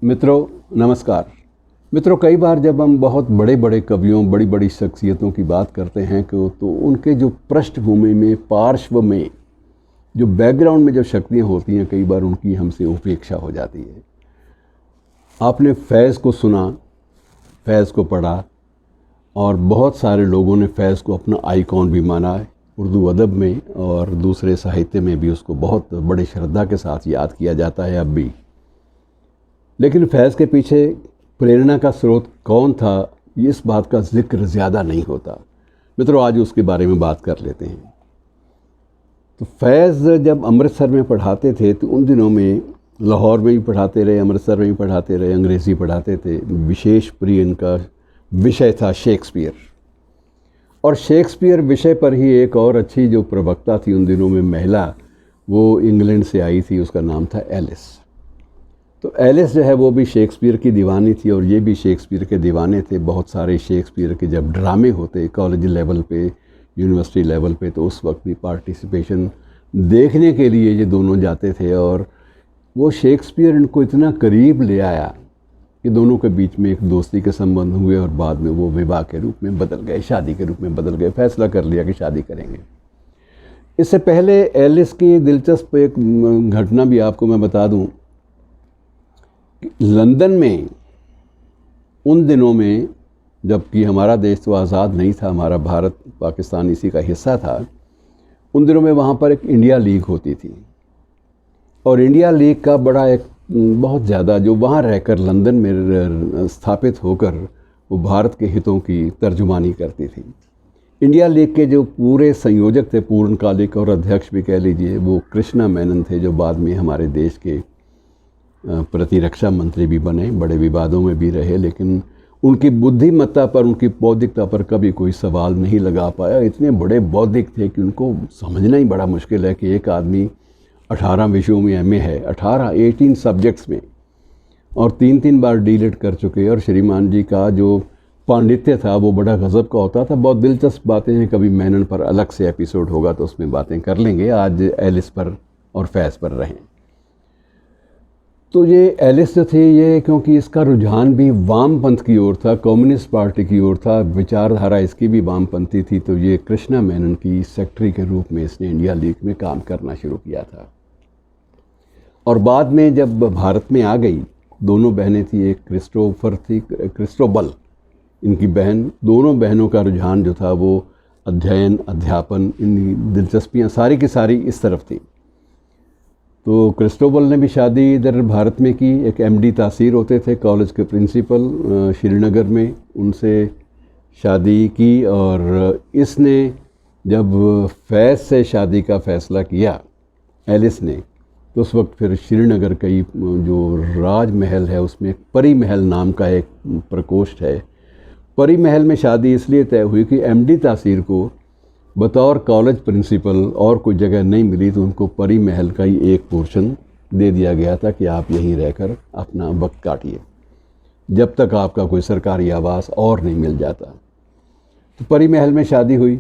मित्रों नमस्कार। मित्रों, कई बार जब हम बहुत बड़े बड़े कवियों, बड़ी बड़ी शख्सियतों की बात करते हैं तो उनके जो पृष्ठभूमि में, पार्श्व में, जो बैकग्राउंड में जो शक्तियाँ होती हैं, कई बार उनकी हमसे उपेक्षा हो जाती है। आपने फैज़ को सुना, फैज़ को पढ़ा और बहुत सारे लोगों ने फैज़ को अपना आइकॉन भी माना है। उर्दू अदब में और दूसरे साहित्य में भी उसको बहुत बड़ी श्रद्धा के साथ याद किया जाता है अब भी। लेकिन फैज़ के पीछे प्रेरणा का स्रोत कौन था, इस बात का जिक्र ज़्यादा नहीं होता। मित्रों, आज उसके बारे में बात कर लेते हैं। तो फैज़ जब अमृतसर में पढ़ाते थे तो उन दिनों में लाहौर में भी पढ़ाते रहे, अमृतसर में भी पढ़ाते रहे, अंग्रेज़ी पढ़ाते थे। विशेष प्रिय इनका विषय था शेक्सपियर। और शेक्सपियर विषय पर ही एक और अच्छी जो प्रवक्ता थी उन दिनों में, महिला, वो इंग्लैंड से आई थी, उसका नाम था एलिस। तो एलिस जो है वो भी शेक्सपियर की दीवानी थी और ये भी शेक्सपियर के दीवाने थे। बहुत सारे शेक्सपियर के जब ड्रामे होते कॉलेज लेवल पे, यूनिवर्सिटी लेवल पे, तो उस वक्त भी पार्टिसिपेशन देखने के लिए ये दोनों जाते थे। और वो शेक्सपियर इनको इतना करीब ले आया कि दोनों के बीच में एक दोस्ती के संबंध हुए और बाद में वो विवाह के रूप में बदल गए, शादी के रूप में बदल गए। फैसला कर लिया कि शादी करेंगे। इससे पहले एलिस की दिलचस्प एक घटना भी आपको मैं बता दूं। लंदन में उन दिनों में, जबकि हमारा देश तो आज़ाद नहीं था, हमारा भारत पाकिस्तान इसी का हिस्सा था, उन दिनों में वहाँ पर एक इंडिया लीग होती थी। और इंडिया लीग का बड़ा एक बहुत ज़्यादा, जो वहाँ रहकर लंदन में स्थापित होकर वो भारत के हितों की तर्जुमानी करती थी। इंडिया लीग के जो पूरे संयोजक थे, पूर्णकालिक और अध्यक्ष भी कह लीजिए, वो कृष्णा मेनन थे, जो बाद में हमारे देश के प्रतिरक्षा मंत्री भी बने, बड़े विवादों में भी रहे। लेकिन उनकी बुद्धिमत्ता पर, उनकी बौद्धिकता पर कभी कोई सवाल नहीं लगा पाया। इतने बड़े बौद्धिक थे कि उनको समझना ही बड़ा मुश्किल है कि एक आदमी 18 विषयों में एमए है, 18 सब्जेक्ट्स में, और 3 बार डीलिट कर चुके। और श्रीमान जी का जो पांडित्य था वो बड़ा गज़ब का होता था। बहुत दिलचस्प बातें हैं, कभी मेनन पर अलग से एपिसोड होगा तो उसमें बातें कर लेंगे। आज एलिस पर और फैज़ पर रहें। तो ये एलिस जो थे, ये क्योंकि इसका रुझान भी वामपंथ की ओर था, कम्युनिस्ट पार्टी की ओर था, विचारधारा इसकी भी वामपंथी थी, तो ये कृष्णा मेनन की सेक्रेटरी के रूप में इसने इंडिया लीग में काम करना शुरू किया था। और बाद में जब भारत में आ गई, दोनों बहनें थी, एक क्रिस्टोफर थी, क्रिस्टोबल इनकी बहन। दोनों बहनों का रुझान जो था वो अध्ययन, अध्यापन, इन दिलचस्पियाँ सारी की सारी इस तरफ थी। तो क्रिस्टोबल ने भी शादी इधर भारत में की। एक एमडी तासीर होते थे, कॉलेज के प्रिंसिपल, श्रीनगर में, उनसे शादी की। और इसने जब फैज़ से शादी का फ़ैसला किया एलिस ने, तो उस वक्त फिर श्रीनगर का जो राजमहल है उसमें परी महल नाम का एक प्रकोष्ठ है। परी महल में शादी इसलिए तय हुई कि एमडी तासीर को बतौर कॉलेज प्रिंसिपल और कोई जगह नहीं मिली, तो उनको परी महल का ही एक पोर्शन दे दिया गया था कि आप यहीं रहकर अपना वक्त काटिए जब तक आपका कोई सरकारी आवास और नहीं मिल जाता। तो परी महल में शादी हुई।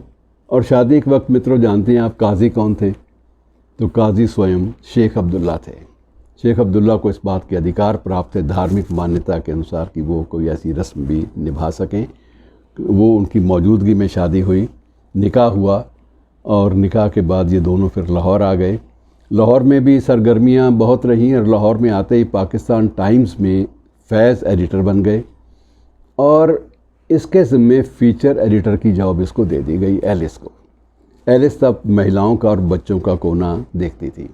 और शादी के वक्त मित्रों जानते हैं आप काजी कौन थे? तो काजी स्वयं शेख अब्दुल्ला थे। शेख अब्दुल्ला को इस बात के अधिकार प्राप्त थे धार्मिक मान्यता के अनुसार कि वो कोई ऐसी रस्म भी निभा सकें। वो उनकी मौजूदगी में शादी हुई, निकाह हुआ। और निकाह के बाद ये दोनों फिर लाहौर आ गए। लाहौर में भी सरगर्मियाँ बहुत रहीं और लाहौर में आते ही पाकिस्तान टाइम्स में फैज़ एडिटर बन गए और इसके ज़िम्मे फ़ीचर एडिटर की जॉब इसको दे दी गई, एलिस को। एलिस तब महिलाओं का और बच्चों का कोना देखती थी।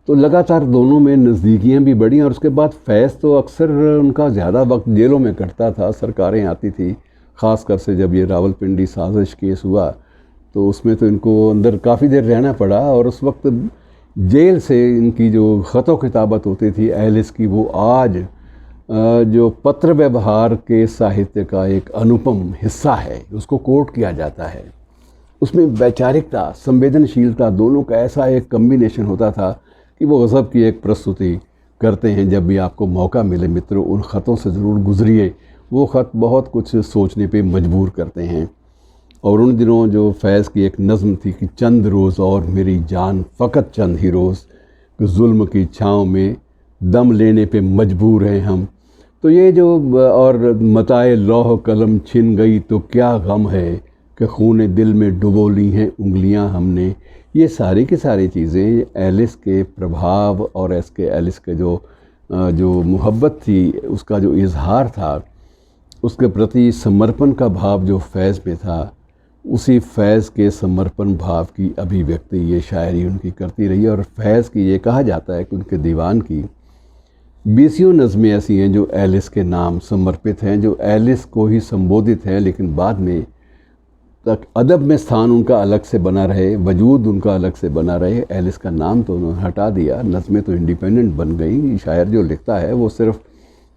तो लगातार दोनों में नज़दीकियाँ भी बढ़ी। और उसके बाद फैज़ तो अक्सर उनका ज़्यादा वक्त जेलों में कटता था। सरकारें आती थी, ख़ासकर से जब ये रावलपिंडी साजिश केस हुआ तो उसमें तो इनको अंदर काफ़ी देर रहना पड़ा। और उस वक्त जेल से इनकी जो ख़त किताबत होती थी एलिस की, वो आज जो पत्र व्यवहार के साहित्य का एक अनुपम हिस्सा है, उसको कोट किया जाता है। उसमें वैचारिकता, संवेदनशीलता, दोनों का ऐसा एक कम्बिनेशन होता था कि वो गज़ब की एक प्रस्तुति करते हैं। जब भी आपको मौका मिले मित्रों, उन ख़तों से ज़रूर गुज़रिए। वो ख़त बहुत कुछ सोचने पे मजबूर करते हैं। और उन दिनों जो फैज़ की एक नज़्म थी कि चंद रोज़ और मेरी जान फ़कत चंद ही रोज़, कि जुल्म की छाँव में दम लेने पे मजबूर हैं हम। तो ये जो और मताए लौह कलम छिन गई तो क्या गम है कि खून दिल में डुबो ली हैं उंगलियां हमने। ये सारी की सारी चीज़ें एलिस के प्रभाव और एलिस के जो मोहब्बत थी, उसका जो इजहार था, उसके प्रति समर्पण का भाव जो फैज़ में था, उसी फैज़ के समर्पण भाव की अभिव्यक्ति ये शायरी उनकी करती रही। और फैज़ की ये कहा जाता है कि उनके दीवान की 20 नज़में ऐसी हैं जो एलिस के नाम समर्पित हैं, जो एलिस को ही संबोधित हैं, लेकिन बाद में तक अदब में स्थान उनका अलग से बना रहे, वजूद उनका अलग से बना रहे। एलिस का नाम तो उन्होंने हटा दिया, नज़में तो इंडिपेंडेंट बन गई। शायर जो लिखता है वो सिर्फ़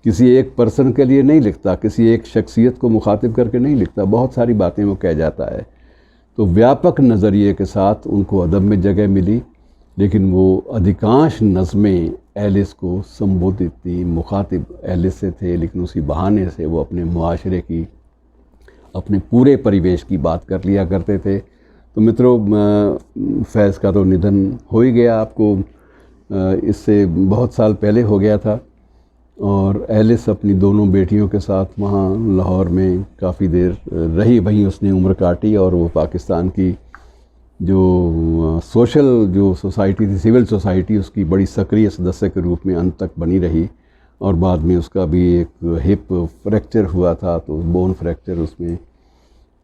किसी एक पर्सन के लिए नहीं लिखता, किसी एक शख्सियत को मुखातिब करके नहीं लिखता, बहुत सारी बातें वो कह जाता है। तो व्यापक नज़रिए के साथ उनको अदब में जगह मिली, लेकिन वो अधिकांश नज़में एलिस को संबोधित थी, मुखातिब एलिस से थे, लेकिन उसी बहाने से वो अपने मुआशरे की, अपने पूरे परिवेश की बात कर लिया करते थे। तो मित्रों, फैज़ का तो निधन हो ही गया, आपको इससे बहुत साल पहले हो गया था। और एलिस अपनी दोनों बेटियों के साथ वहाँ लाहौर में काफ़ी देर रही, वहीं उसने उम्र काटी। और वो पाकिस्तान की जो सोशल जो सोसाइटी थी, सिविल सोसाइटी, उसकी बड़ी सक्रिय सदस्य के रूप में अंत तक बनी रही। और बाद में उसका भी एक हिप फ्रैक्चर हुआ था, तो बोन फ्रैक्चर, उसमें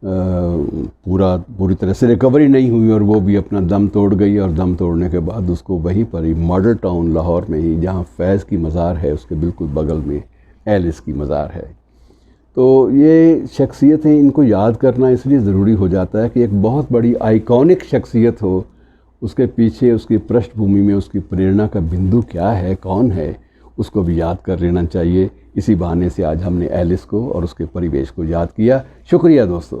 पूरी तरह से रिकवरी नहीं हुई और वो भी अपना दम तोड़ गई। और दम तोड़ने के बाद उसको वहीं पर ही मॉडल टाउन लाहौर में ही, जहाँ फैज़ की मज़ार है, उसके बिल्कुल बगल में एलिस की मज़ार है। तो ये शख्सियतें, इनको याद करना इसलिए ज़रूरी हो जाता है कि एक बहुत बड़ी आइकॉनिक शख्सियत हो, उसके पीछे उसकी पृष्ठभूमि में उसकी प्रेरणा का बिंदु क्या है, कौन है, उसको भी याद कर लेना चाहिए। इसी बहाने से आज हमने एलिस को और उसके परिवेश को याद किया। शुक्रिया दोस्तों।